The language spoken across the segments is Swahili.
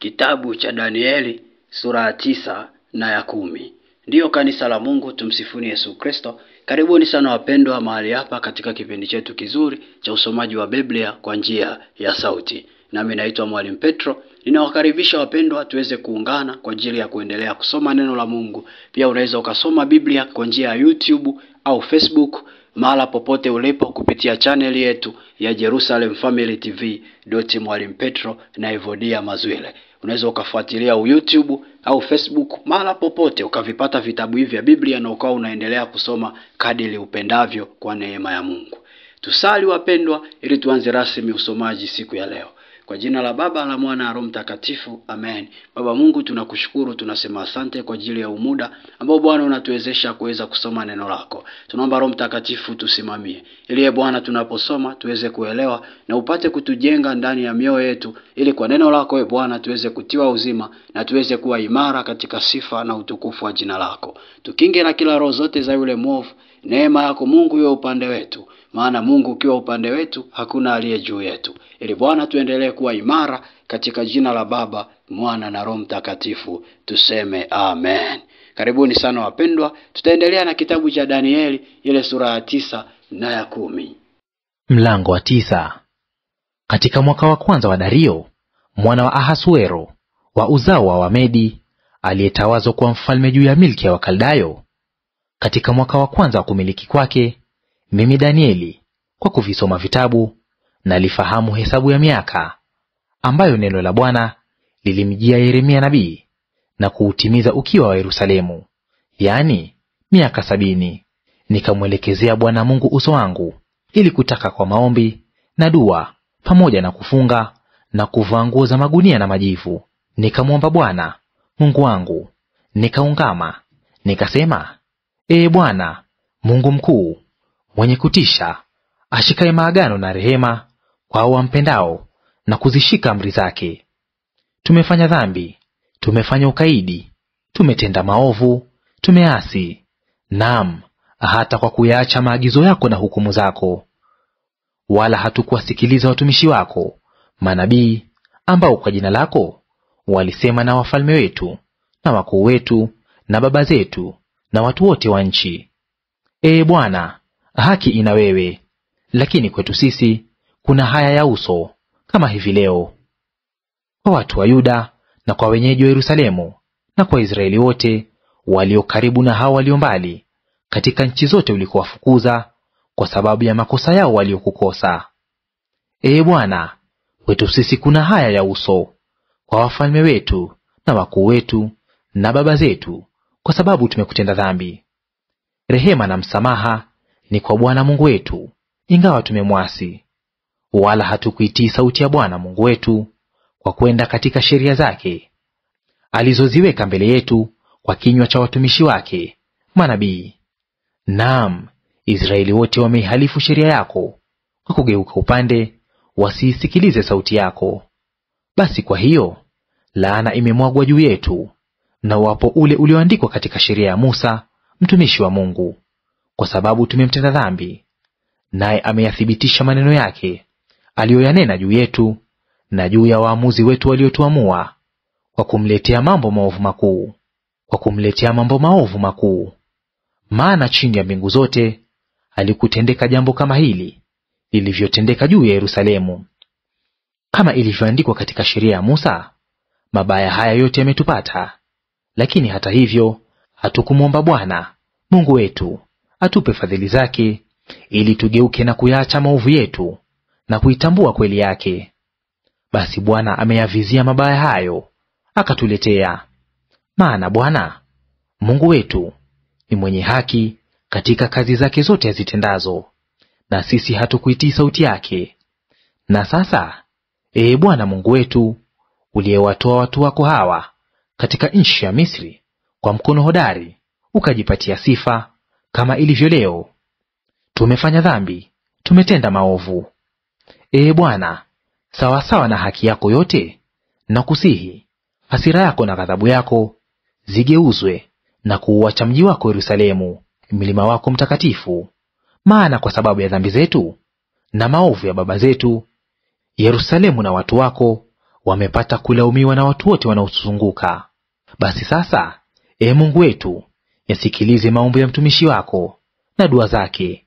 Kitabu cha Danieli sura ya 9 na ya 10. Ndiyo kanisa la Mungu, tumsifuni Yesu Kristo. Karibuni sana wapendwa mahali hapa katika kipindi chetu kizuri cha usomaji wa Biblia kwa njia ya sauti. Nami naitwa Mwalimu Petro. Ninawakaribisha wapendwa tuweze kuungana kwa ajili ya kuendelea kusoma neno la Mungu. Pia unaweza ukasoma Biblia kwa njia ya YouTube au Facebook, mahala popote ulipo kupitia channel yetu ya Jerusalem Family TV Mwalimu Petro na Evodia Mazwile. Unaweza ukafuatilia YouTube au Facebook, mahala popote ukavipata vitabu hivi vya Biblia na ukawa unaendelea kusoma kadiri upendavyo kwa neema ya Mungu. Tusali wapendwa ili tuanze rasmi usomaji siku ya leo. Kwa jina la Baba, la Mwana na Roho Mtakatifu, amen. Baba Mungu, tunakushukuru, tunasema asante kwa ajili ya umuda ambao Bwana unatuwezesha kuweza kusoma neno lako. Tunaomba Roho Mtakatifu tusimamie, ili Bwana tunaposoma tuweze kuelewa na upate kutujenga ndani ya mioyo yetu, ili kwa neno lako Bwana tuweze kutiwa uzima na tuweze kuwa imara katika sifa na utukufu wa jina lako. Tukinge na kila roho zote za yule mwovu. Neema yako Mungu iwe upande wetu, maana Mungu ukiwa upande wetu hakuna aliye juu yetu. Ili Bwana tuendelee kuwa imara katika jina la Baba, Mwana na Roho Mtakatifu, tuseme amen. Karibuni sana wapendwa, tutaendelea na kitabu cha Danieli ile sura ya 9 na ya 10. Mlango wa 9. Katika mwaka wa kwanza wa Dario mwana wa Ahasuero wa uzao wa Wamedi, aliyetawazwa kuwa mfalme juu ya milki ya Wakaldayo, katika mwaka wa kwanza wa kumiliki kwake, mimi Danieli, kwa kuvisoma vitabu nalifahamu hesabu ya miaka ambayo neno la Bwana lilimjia Yeremia nabii na kuutimiza ukiwa wa Yerusalemu, yaani miaka 70. Nikamwelekezea Bwana Mungu uso wangu ili kutaka kwa maombi na dua pamoja na kufunga na kuvaa nguo za magunia na majivu. Nikamwomba Bwana Mungu wangu, nikaungama, nikasema: Ee Bwana Mungu mkuu, mwenye kutisha, ashikaye maagano na rehema kwa wampendao na kuzishika amri zake. Tumefanya dhambi, tumefanya ukaidi, tumetenda maovu, tumeasi, naam, hata kwa kuyaacha maagizo yako na hukumu zako. Wala hatukuwasikiliza watumishi wako manabii, ambao kwa jina lako walisema na wafalme wetu na wakuu wetu na baba zetu na watu wote wa nchi. Ee Bwana, haki ina wewe, lakini kwetu sisi kuna haya ya uso kama hivi leo. Kwa watu wa Yuda na kwa wenyeji wa Yerusalemu na kwa Israeli wote walio karibu na hao walio mbali, katika nchi zote ulikowafukuza kwa sababu ya makosa yao waliokukosa. Ee Bwana, kwetu sisi kuna haya ya uso, kwa wafalme wetu na wakuu wetu na baba zetu, kwa sababu tumekutenda dhambi. Rehema na msamaha ni kwa Bwana Mungu wetu, ingawa tumemwasi. Wala hatukuitii sauti ya Bwana Mungu wetu kwa kwenda katika sheria zake alizoziweka mbele yetu kwa kinywa cha watumishi wake manabii. Naam, Israeli wote wameihalifu sheria yako kwa kugeuka upande, wasiisikilize sauti yako. Basi kwa hiyo laana imemwagwa juu yetu na uwapo ule ulioandikwa katika sheria ya Musa mtumishi wa Mungu, kwa sababu tumemtenda dhambi. Naye ameyathibitisha maneno yake aliyoyanena juu yetu na juu ya waamuzi wetu waliotuamua, kwa kumletea mambo maovu makuu, kwa kumletea mambo maovu makuu. Maana chini ya mbingu zote halikutendeka jambo kama hili lilivyotendeka juu ya Yerusalemu. Kama ilivyoandikwa katika sheria ya Musa, mabaya haya yote yametupata, lakini hata hivyo hatukumwomba Bwana Mungu wetu atupe fadhili zake, ili tugeuke na kuyaacha maovu yetu na kuitambua kweli yake. Basi Bwana ameyavizia mabaya hayo akatuletea. Maana Bwana Mungu wetu ni mwenye haki katika kazi zake zote azitendazo, na sisi hatukuitii sauti yake. Na sasa, Ee Bwana Mungu wetu, uliyewatoa watu wako hawa katika nchi ya Misri kwa mkono hodari, ukajipatia sifa kama ilivyo leo. Tumefanya dhambi, tumetenda maovu. Ee Bwana, sawasawa na haki yako yote, na kusihi hasira yako na ghadhabu yako zigeuzwe na kuuacha mji wako Yerusalemu, mlima wako mtakatifu. Maana kwa sababu ya dhambi zetu na maovu ya baba zetu, Yerusalemu na watu wako wamepata kulaumiwa na watu wote wanaotuzunguka. Basi sasa, Ee Mungu wetu, yasikilize maombi ya mtumishi wako na dua zake,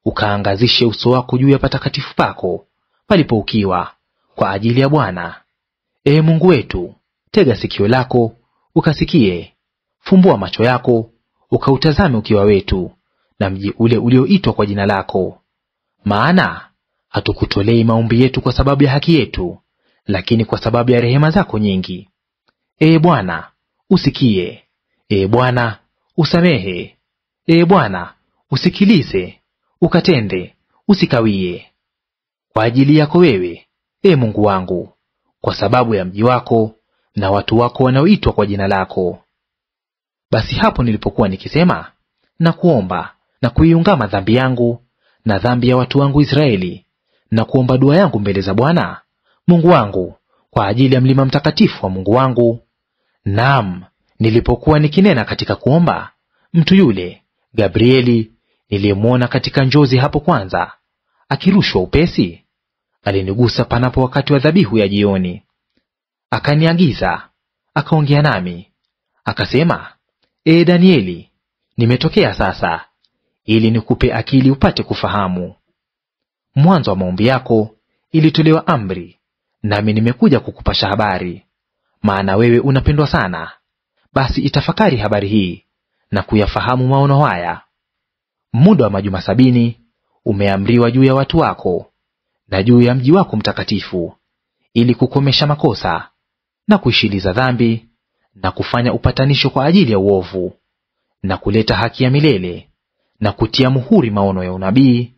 ukaangazishe uso wako juu ya patakatifu pako palipo ukiwa, kwa ajili ya Bwana. Ee Mungu wetu, tega sikio lako ukasikie, fumbua macho yako ukautazame ukiwa wetu, na mji ule ulioitwa kwa jina lako. Maana hatukutolei maombi yetu kwa sababu ya haki yetu, lakini kwa sababu ya rehema zako nyingi. Ee Bwana, usikie. Ee Bwana, usamehe. Ee Bwana, usikilize, ukatende, usikawie. Kwa ajili yako wewe, Ee Mungu wangu, kwa sababu ya mji wako na watu wako wanaoitwa kwa jina lako. Basi hapo nilipokuwa nikisema na kuomba na kuiungama dhambi yangu na dhambi ya watu wangu Israeli, na kuomba dua yangu mbele za Bwana Mungu wangu kwa ajili ya mlima mtakatifu wa Mungu wangu, naam, nilipokuwa nikinena katika kuomba, mtu yule Gabrieli niliyemwona katika njozi hapo kwanza, akirushwa upesi, alinigusa panapo wakati wa dhabihu ya jioni. Akaniagiza, akaongea nami, akasema, Ee Danieli, nimetokea sasa, ili nikupe akili upate kufahamu. Mwanzo wa maombi yako ilitolewa amri, nami nimekuja kukupasha habari, maana wewe unapendwa sana. Basi itafakari habari hii na kuyafahamu maono haya. Muda wa majuma 70 umeamriwa juu ya watu wako na juu ya mji wako mtakatifu, ili kukomesha makosa na kuishiliza dhambi na kufanya upatanisho kwa ajili ya uovu, na kuleta haki ya milele, na kutia muhuri maono ya unabii,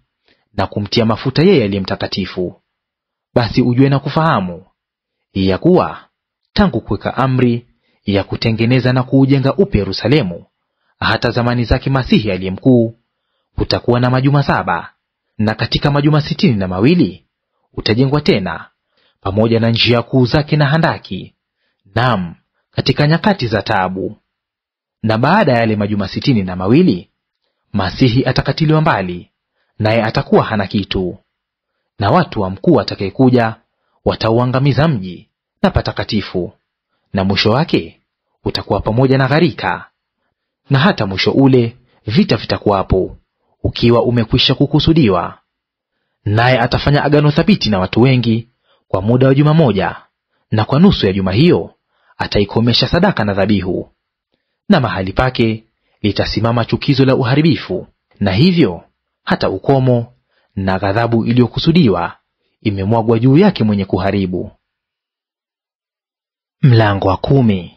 na kumtia mafuta yeye aliye mtakatifu. Basi ujue na kufahamu ya kuwa tangu kuweka amri ya kutengeneza na kuujenga upya Yerusalemu hata zamani zake Masihi aliye mkuu, kutakuwa na majuma 7, na katika majuma 62 utajengwa tena, pamoja na njia kuu zake na handaki, naam, katika nyakati za taabu. Na baada ya yale majuma 62 Masihi atakatiliwa mbali, naye atakuwa hana kitu. Na watu wa mkuu atakayekuja watauangamiza mji na patakatifu, na mwisho wake utakuwa pamoja na gharika. Na hata mwisho ule vita vitakuwapo, ukiwa umekwisha kukusudiwa. Naye atafanya agano thabiti na watu wengi kwa muda wa juma 1, na kwa nusu ya juma hiyo ataikomesha sadaka na dhabihu. Na mahali pake litasimama chukizo la uharibifu, na hivyo hata ukomo na ghadhabu iliyokusudiwa imemwagwa juu yake mwenye kuharibu. Mlango wa 10.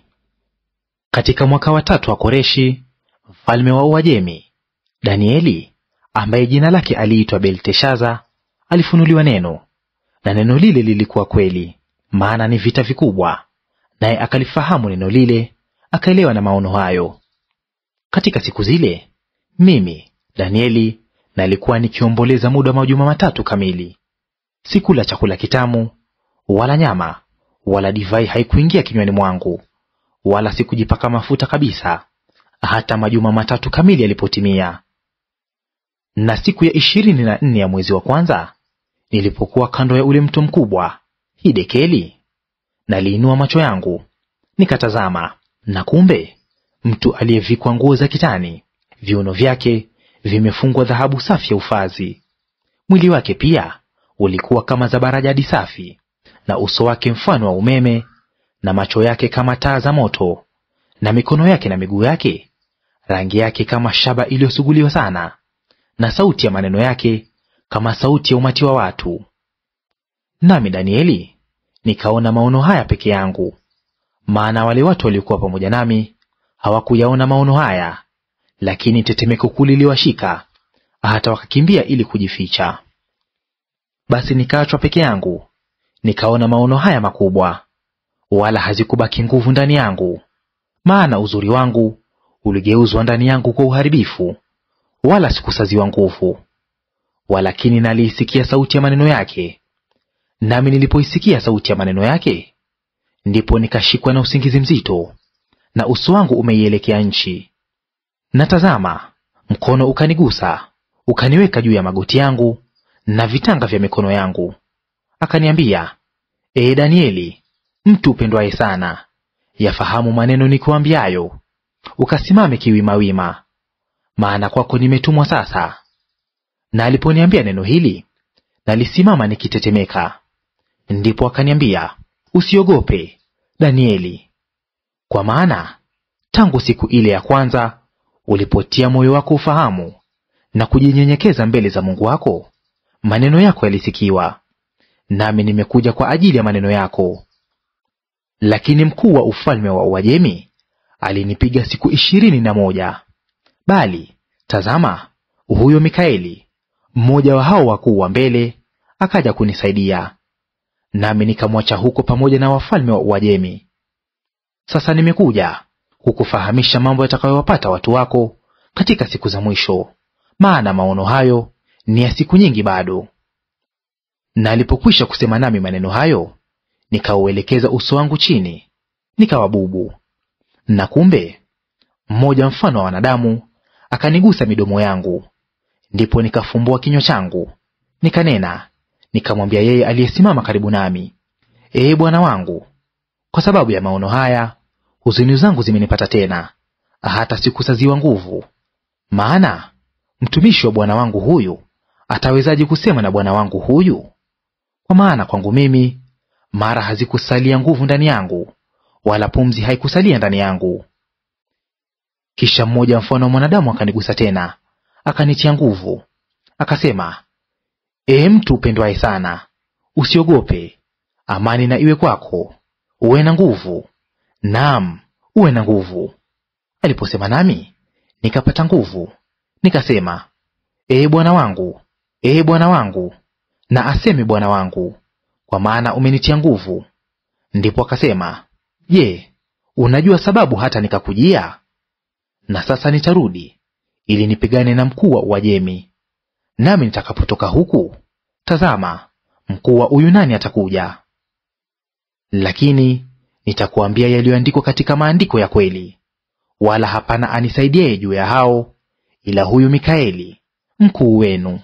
Katika mwaka wa 3 wa Koreshi mfalme wa Uajemi, Danieli ambaye jina lake aliitwa Belteshaza alifunuliwa neno, na neno lile lilikuwa kweli, maana ni vita vikubwa, naye akalifahamu neno lile, akaelewa na maono hayo. Katika siku zile mimi Danieli nalikuwa nikiomboleza muda wa majuma 3 kamili. Sikula chakula kitamu, wala nyama, wala divai haikuingia kinywani mwangu, wala sikujipaka mafuta kabisa, hata majuma 3 kamili yalipotimia. Na siku ya 24 ya mwezi wa kwanza, nilipokuwa kando ya ule mto mkubwa Hidekeli, naliinua macho yangu nikatazama, na kumbe mtu aliyevikwa nguo za kitani, viuno vyake vimefungwa dhahabu safi ya ufazi. Mwili wake pia ulikuwa kama zabarajadi safi, na uso wake mfano wa umeme, na macho yake kama taa za moto, na mikono yake na miguu yake rangi yake kama shaba iliyosuguliwa sana, na sauti ya maneno yake kama sauti ya umati wa watu. Nami Danieli nikaona maono haya peke yangu, maana wale watu waliokuwa pamoja nami hawakuyaona maono haya, lakini tetemeko kuu liliwashika, hata wakakimbia ili kujificha. Basi nikaachwa peke yangu, nikaona maono haya makubwa, wala hazikubaki nguvu ndani yangu, maana uzuri wangu uligeuzwa ndani yangu kwa uharibifu, wala sikusaziwa nguvu. Walakini naliisikia sauti ya maneno yake, nami nilipoisikia sauti ya maneno yake, ndipo nikashikwa na usingizi mzito, na uso wangu umeielekea nchi. Na tazama, mkono ukanigusa, ukaniweka juu ya magoti yangu na vitanga vya mikono yangu. Akaniambia, Ee Danieli, mtu upendwaye sana, yafahamu maneno nikuambiayo, ukasimame kiwimawima, maana kwako nimetumwa sasa. Na aliponiambia neno hili, nalisimama nikitetemeka. Ndipo akaniambia, usiogope, Danieli, kwa maana tangu siku ile ya kwanza ulipotia moyo wako ufahamu na kujinyenyekeza mbele za Mungu wako, maneno yako yalisikiwa, nami nimekuja kwa ajili ya maneno yako. Lakini mkuu wa ufalme wa Uajemi alinipiga siku 21. Bali tazama, huyo Mikaeli, mmoja wa hao wakuu wa mbele, akaja kunisaidia, nami nikamwacha huko pamoja na wafalme wa Uajemi. Sasa nimekuja kukufahamisha mambo yatakayowapata watu wako katika siku za mwisho, maana maono hayo ni ya siku nyingi bado. Na alipokwisha kusema nami maneno hayo, nikauelekeza uso wangu chini, nikawa bubu. Na kumbe mmoja mfano wa wanadamu akanigusa midomo yangu. Ndipo nikafumbua kinywa changu, nikanena, nikamwambia yeye aliyesimama karibu nami, Ee Bwana wangu, kwa sababu ya maono haya huzuni zangu zimenipata tena, hata sikusaziwa nguvu. Maana mtumishi wa bwana wangu huyu atawezaje kusema na bwana wangu huyu? Kwa maana kwangu mimi mara hazikusalia nguvu ndani yangu, wala pumzi haikusalia ndani yangu. Kisha mmoja mfano wa mwanadamu akanigusa tena, akanitia nguvu, akasema, Ee mtu upendwaye sana, usiogope, amani na iwe kwako, uwe na nguvu, naam, uwe na nguvu. Aliposema nami, nikapata nguvu, nikasema, Ee Bwana wangu, Ee Bwana wangu, na aseme Bwana wangu, kwa maana umenitia nguvu. Ndipo akasema, Je, unajua sababu hata nikakujia? Na sasa nitarudi ili nipigane na mkuu wa Uajemi. Nami nitakapotoka huku, tazama, mkuu wa Uyunani atakuja. Lakini nitakuambia yaliyoandikwa katika maandiko ya kweli, wala hapana anisaidiaye juu ya hao ila huyu Mikaeli, mkuu wenu.